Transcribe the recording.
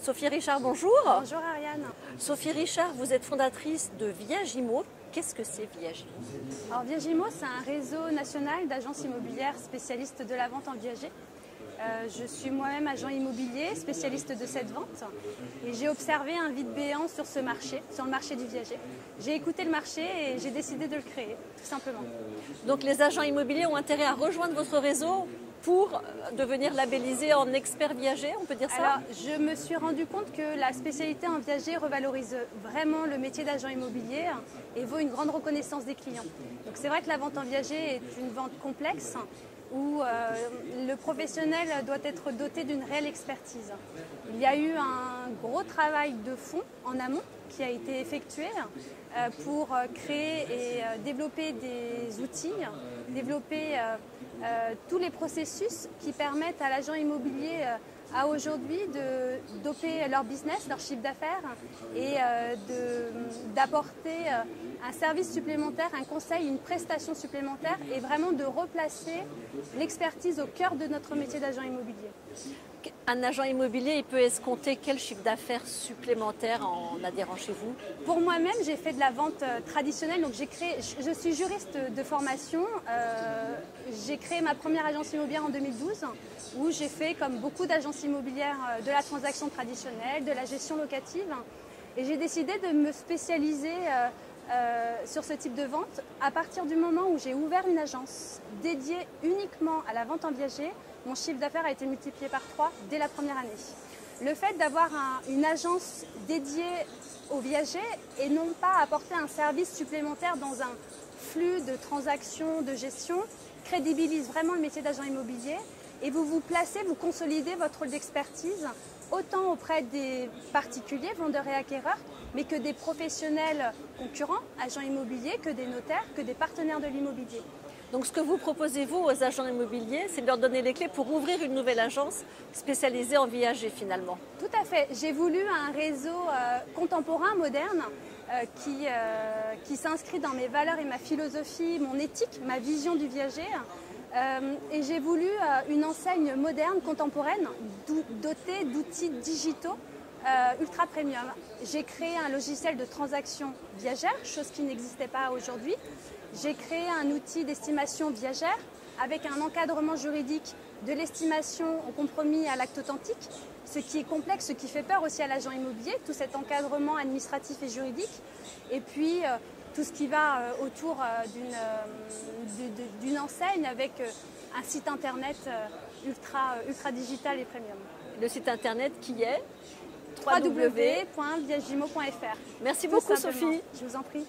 Sophie Richard, bonjour. Bonjour Ariane. Sophie Richard, vous êtes fondatrice de Viagimo. Qu'est-ce que c'est Viagimo? Alors Viagimo, c'est un réseau national d'agences immobilières spécialistes de la vente en viager. Je suis moi-même agent immobilier, spécialiste de cette vente, et j'ai observé un vide béant sur ce marché, sur le marché du viager. J'ai écouté le marché et j'ai décidé de le créer, tout simplement. Donc les agents immobiliers ont intérêt à rejoindre votre réseau pour devenir labellisés en experts viagers, on peut dire ça? Alors, je me suis rendu compte que la spécialité en viager revalorise vraiment le métier d'agent immobilier et vaut une grande reconnaissance des clients. Donc c'est vrai que la vente en viager est une vente complexe où le professionnel doit être doté d'une réelle expertise. Il y a eu un gros travail de fond en amont qui a été effectué pour créer et développer des outils, développer tous les processus qui permettent à l'agent immobilier à aujourd'hui de doper leur business, leur chiffre d'affaires et d'apporter un service supplémentaire, un conseil, une prestation supplémentaire et vraiment de replacer l'expertise au cœur de notre métier d'agent immobilier. Un agent immobilier, il peut escompter quel chiffre d'affaires supplémentaire en adhérant chez vous? Pour moi-même, j'ai fait de la vente traditionnelle, donc je suis juriste de formation. J'ai créé ma première agence immobilière en 2012, où j'ai fait, comme beaucoup d'agences immobilières, de la transaction traditionnelle, de la gestion locative. Et j'ai décidé de me spécialiser sur ce type de vente à partir du moment où j'ai ouvert une agence dédiée uniquement à la vente en viager. Mon chiffre d'affaires a été multiplié par 3 dès la première année. Le fait d'avoir une agence dédiée aux viagers et non pas apporter un service supplémentaire dans un flux de transactions, de gestion, crédibilise vraiment le métier d'agent immobilier et vous vous placez, vous consolidez votre rôle d'expertise autant auprès des particuliers, vendeurs et acquéreurs, mais que des professionnels concurrents, agents immobiliers, que des notaires, que des partenaires de l'immobilier. Donc ce que vous proposez, vous, aux agents immobiliers, c'est de leur donner les clés pour ouvrir une nouvelle agence spécialisée en viager finalement. Tout à fait. J'ai voulu un réseau contemporain, moderne, qui s'inscrit dans mes valeurs et ma philosophie, mon éthique, ma vision du viager. Et j'ai voulu une enseigne moderne, contemporaine, dotée d'outils digitaux ultra premium. J'ai créé un logiciel de transaction viagère, chose qui n'existait pas aujourd'hui. J'ai créé un outil d'estimation viagère avec un encadrement juridique de l'estimation au compromis à l'acte authentique, ce qui est complexe, ce qui fait peur aussi à l'agent immobilier, tout cet encadrement administratif et juridique. Et puis tout ce qui va autour d'une enseigne avec un site internet ultra digital et premium. Le site internet qui est www.viagimo.fr. Merci beaucoup Sophie. Je vous en prie.